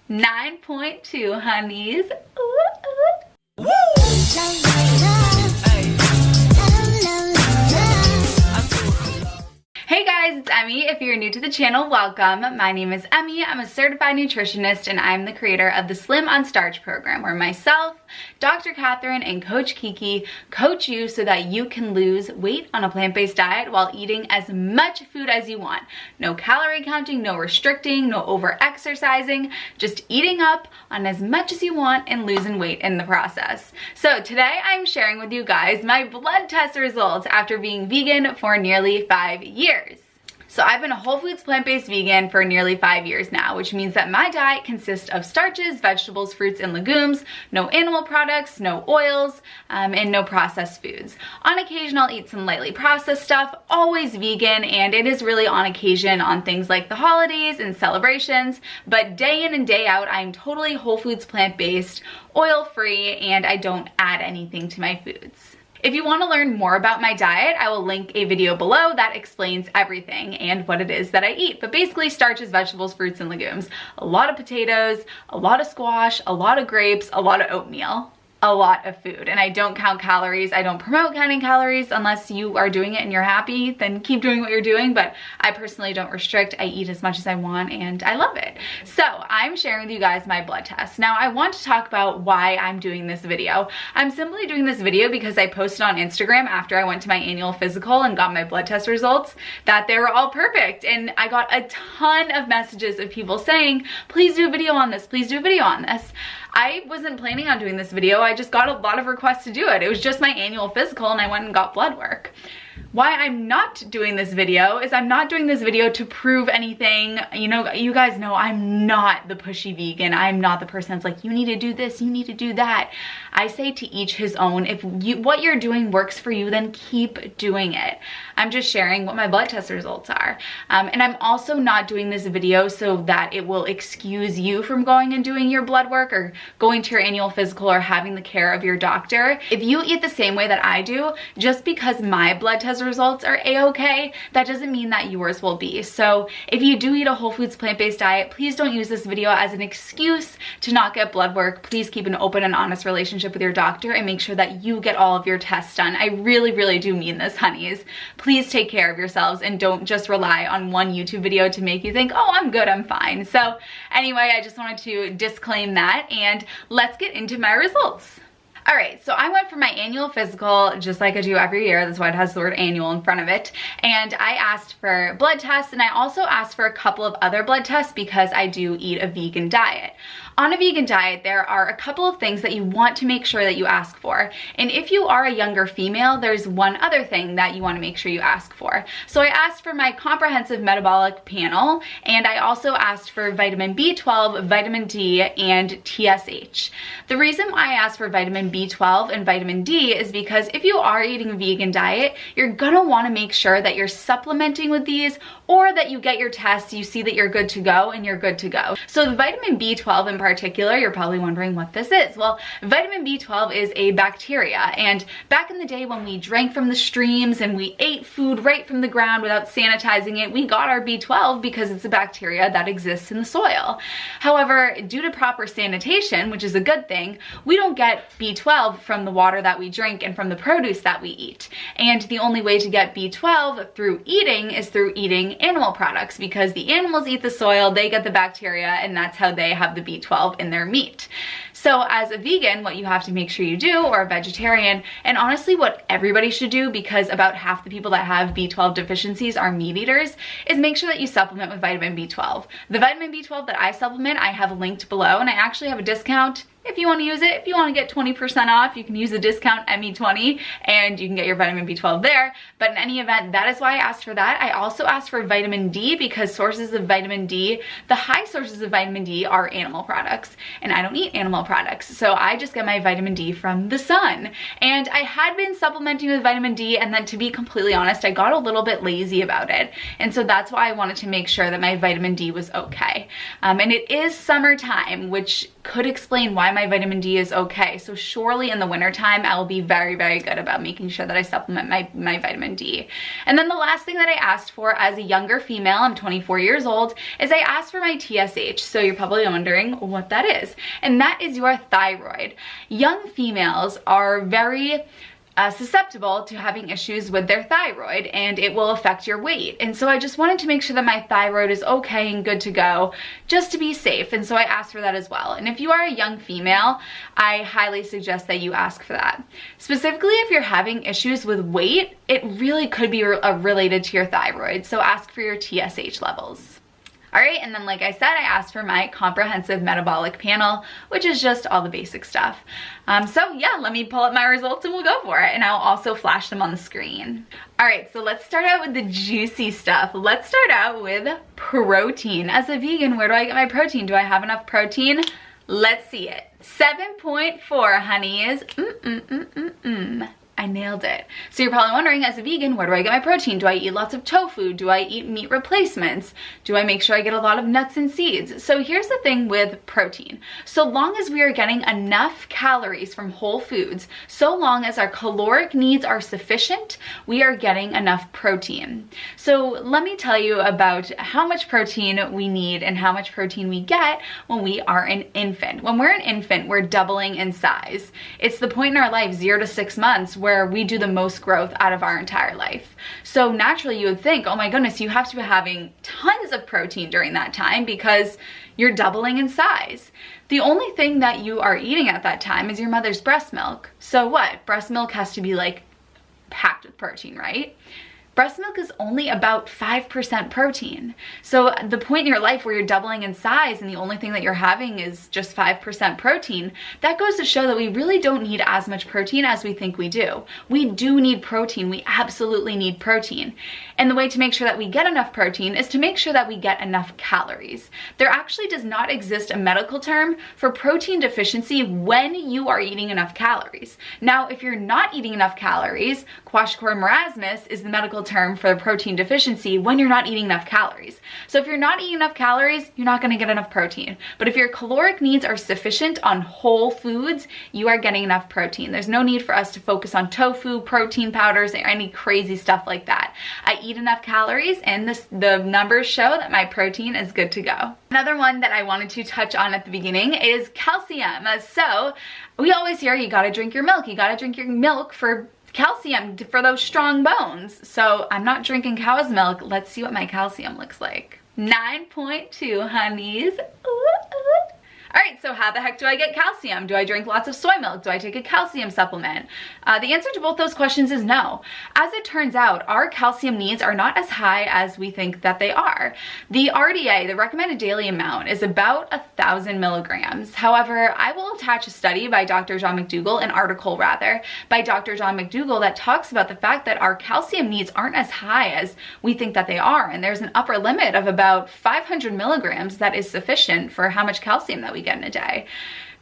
9.2 honeys. Ooh, ooh. Woo! Hey guys, it's Emmy. If you're new to the channel, welcome. My name is Emmy. I'm a certified nutritionist and I'm the creator of the Slim on Starch program, where myself, Dr. Catherine, and Coach Kiki coach you so that you can lose weight on a plant-based diet while eating as much food as you want. No calorie counting, no restricting, no over-exercising, just eating up on as much as you want and losing weight in the process. So today I'm sharing with you guys my blood test results after being vegan for nearly 5 years. So I've been a whole foods plant-based vegan for nearly 5 years now, which means that my diet consists of starches, vegetables, fruits, and legumes, no animal products, no oils, and no processed foods. On occasion, I'll eat some lightly processed stuff, always vegan, and it is really on occasion on things like the holidays and celebrations, but day in and day out, I'm totally whole foods plant-based, oil-free, and I don't add anything to my foods. If you want to learn more about my diet, I will link a video below that explains everything and what it is that I eat. But basically, starches, vegetables, fruits, and legumes. A lot of potatoes, a lot of squash, a lot of grapes, a lot of oatmeal. A lot of food, and I don't count calories. I don't promote counting calories unless you are doing it and you're happy, then keep doing what you're doing, but I personally don't restrict. I eat as much as I want and I love it. So I'm sharing with you guys my blood test. Now I want to talk about why I'm doing this video. I'm simply doing this video because I posted on Instagram after I went to my annual physical and got my blood test results that they were all perfect, and I got a ton of messages of people saying, please do a video on this, please do a video on this. I wasn't planning on doing this video. I just got a lot of requests to do it. It was just my annual physical and I went and got blood work. Why I'm not doing this video is I'm not doing this video to prove anything. You know, you guys know I'm not the pushy vegan. I'm not the person that's like, you need to do this, you need to do that. I say to each his own. If what you're doing works for you, then keep doing it. I'm just sharing what my blood test results are. And I'm also not doing this video so that it will excuse you from going and doing your blood work or going to your annual physical or having the care of your doctor. If you eat the same way that I do, just because my blood test results are a-okay, that doesn't mean that yours will be. So if you do eat a whole foods plant-based diet, please don't use this video as an excuse to not get blood work. Please keep an open and honest relationship with your doctor and make sure that you get all of your tests done. I really, really do mean this, honeys. Please take care of yourselves and don't just rely on one YouTube video to make you think, oh, I'm good, I'm fine. So anyway, I just wanted to disclaim that, and let's get into my results. All right, so I went for my annual physical just like I do every year. That's why it has the word annual in front of it. And I asked for blood tests, and I also asked for a couple of other blood tests because I do eat a vegan diet. On a vegan diet, there are a couple of things that you want to make sure that you ask for. And if you are a younger female, there's one other thing that you want to make sure you ask for. So I asked for my comprehensive metabolic panel, and I also asked for vitamin B12, vitamin D, and TSH. The reason why I asked for vitamin B12 and vitamin D is because if you are eating a vegan diet, you're gonna want to make sure that you're supplementing with these, or that you get your tests, you see that you're good to go, and you're good to go. So the vitamin B12 in particular, you're probably wondering what this is. Well, vitamin B12 is a bacteria, and back in the day when we drank from the streams and we ate food right from the ground without sanitizing it, we got our B12 because it's a bacteria that exists in the soil. However, due to proper sanitation, which is a good thing, we don't get B12 from the water that we drink and from the produce that we eat. And the only way to get B12 through eating is through eating animal products, because the animals eat the soil, they get the bacteria, and that's how they have the B12 in their meat. So as a vegan, what you have to make sure you do, or a vegetarian, and honestly what everybody should do, because about half the people that have B12 deficiencies are meat eaters, is make sure that you supplement with vitamin B12. The vitamin B12 that I supplement, I have linked below, and I actually have a discount if you want to use it. If you want to get 20% off, you can use the discount Emmy20 and you can get your vitamin B12 there. But in any event, that is why I asked for that. I also asked for vitamin D because sources of vitamin D, the high sources of vitamin D are animal products, and I don't eat animal products. So I just get my vitamin D from the sun. And I had been supplementing with vitamin D, and then to be completely honest, I got a little bit lazy about it. And so that's why I wanted to make sure that my vitamin D was okay. And it is summertime, which could explain why my vitamin D is okay. So surely in the wintertime, I will be very, very good about making sure that I supplement my vitamin D. And then the last thing that I asked for as a younger female, I'm 24 years old, is I asked for my TSH. So you're probably wondering what that is. And that is your thyroid. Young females are very susceptible to having issues with their thyroid, and it will affect your weight. And so I just wanted to make sure that my thyroid is okay and good to go, just to be safe. And so I asked for that as well. And if you are a young female, I highly suggest that you ask for that. Specifically, if you're having issues with weight, it really could be related to your thyroid. So ask for your TSH levels. All right, and then like I said, I asked for my comprehensive metabolic panel, which is just all the basic stuff. So yeah, let me pull up my results and we'll go for it. And I'll also flash them on the screen. All right, so let's start out with the juicy stuff. Let's start out with protein. As a vegan, where do I get my protein? Do I have enough protein? Let's see it. 7.4, honeys. I nailed it. So you're probably wondering, as a vegan, where do I get my protein? Do I eat lots of tofu? Do I eat meat replacements? Do I make sure I get a lot of nuts and seeds? So here's the thing with protein. So long as we are getting enough calories from whole foods, so long as our caloric needs are sufficient, we are getting enough protein. So let me tell you about how much protein we need and how much protein we get when we are an infant. When we're an infant, we're doubling in size. It's the point in our life, 0 to 6 months, where we do the most growth out of our entire life. So naturally you would think, oh my goodness, you have to be having tons of protein during that time because you're doubling in size. The only thing that you are eating at that time is your mother's breast milk. So what? Breast milk has to be like packed with protein, right? Breast milk is only about 5% protein. So the point in your life where you're doubling in size and the only thing that you're having is just 5% protein, that goes to show that we really don't need as much protein as we think we do. We do need protein. We absolutely need protein. And the way to make sure that we get enough protein is to make sure that we get enough calories. There actually does not exist a medical term for protein deficiency when you are eating enough calories. Now, if you're not eating enough calories, kwashiorkor marasmus is the medical term for protein deficiency when you're not eating enough calories. So if you're not eating enough calories, you're not going to get enough protein. But if your caloric needs are sufficient on whole foods, you are getting enough protein. There's no need for us to focus on tofu, protein powders, or any crazy stuff like that. I eat enough calories and the numbers show that my protein is good to go. Another one that I wanted to touch on at the beginning is calcium. So we always hear you gotta drink your milk. You gotta drink your milk for calcium, for those strong bones. So I'm not drinking cow's milk. Let's see what my calcium looks like. 9.2, honeys. All right, so how the heck do I get calcium? Do I drink lots of soy milk? Do I take a calcium supplement? The answer to both those questions is no. As it turns out, our calcium needs are not as high as we think that they are. The RDA, the recommended daily amount, is about 1,000 milligrams. However, I will attach a study by Dr. John McDougall, an article rather, by Dr. John McDougall that talks about the fact that our calcium needs aren't as high as we think that they are. And there's an upper limit of about 500 milligrams that is sufficient for how much calcium that we get in a day.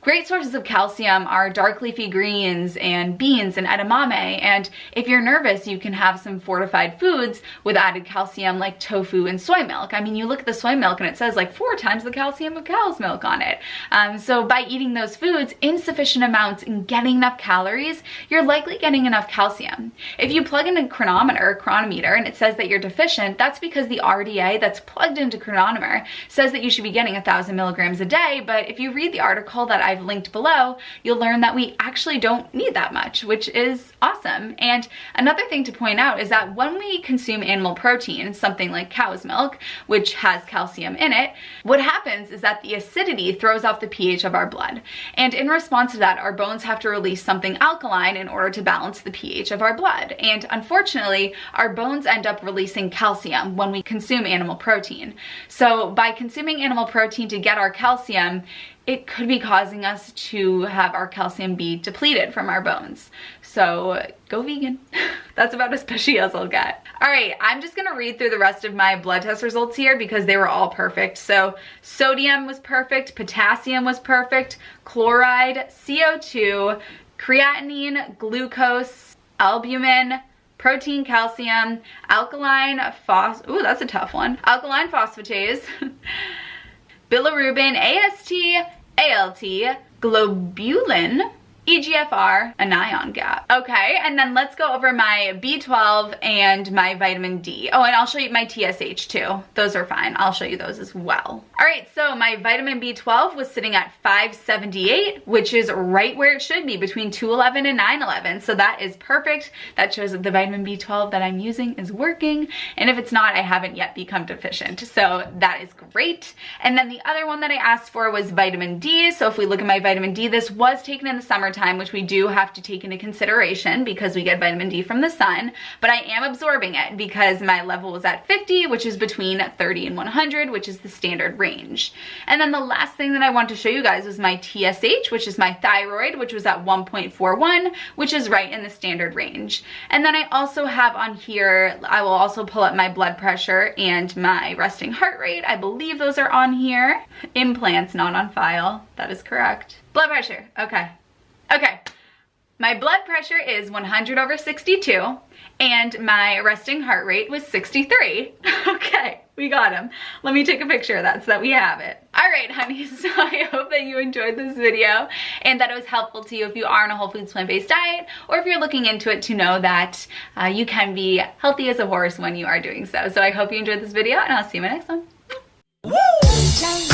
Great sources of calcium are dark leafy greens and beans and edamame, and if you're nervous, you can have some fortified foods with added calcium like tofu and soy milk. I mean, you look at the soy milk and it says like 4 times the calcium of cow's milk on it. So by eating those foods in sufficient amounts and getting enough calories, you're likely getting enough calcium. If you plug in a chronometer, and it says that you're deficient, that's because the RDA that's plugged into chronometer says that you should be getting 1,000 milligrams a day, but if you read the article that I've linked below, you'll learn that we actually don't need that much, which is awesome. And another thing to point out is that when we consume animal protein, something like cow's milk, which has calcium in it, what happens is that the acidity throws off the pH of our blood. And in response to that, our bones have to release something alkaline in order to balance the pH of our blood. And unfortunately, our bones end up releasing calcium when we consume animal protein. So by consuming animal protein to get our calcium, it could be causing us to have our calcium be depleted from our bones. So go vegan. That's about as pushy as I'll get. All right, I'm just gonna read through the rest of my blood test results here because they were all perfect. So sodium was perfect, potassium was perfect, chloride, CO2, creatinine, glucose, albumin, protein, calcium, alkaline that's a tough one. Alkaline phosphatase, bilirubin, AST, ALT, BLT, globulin, EGFR, an ion gap. Okay, and then let's go over my B12 and my vitamin D. Oh, and I'll show you my TSH too. Those are fine. I'll show you those as well. All right, so my vitamin B12 was sitting at 578, which is right where it should be, between 211 and 911. So that is perfect. That shows that the vitamin B12 that I'm using is working. And if it's not, I haven't yet become deficient. So that is great. And then the other one that I asked for was vitamin D. So if we look at my vitamin D, this was taken in the summertime, which we do have to take into consideration because we get vitamin D from the sun, but I am absorbing it because my level was at 50, which is between 30 and 100, which is the standard range. And then the last thing that I want to show you guys was my TSH, which is my thyroid, which was at 1.41, which is right in the standard range. And then I also have on here, I will also pull up my blood pressure and my resting heart rate. I believe those are on here. Implants not on file. That is correct. Blood pressure. Okay, my blood pressure is 100/62 and my resting heart rate was 63. Okay, we got him. Let me take a picture of that so that we have it. All right, honeys, so I hope that you enjoyed this video and that it was helpful to you if you are on a whole foods plant-based diet, or if you're looking into it to know that you can be healthy as a horse when you are doing so. So I hope you enjoyed this video and I'll see you in my next one. Woo!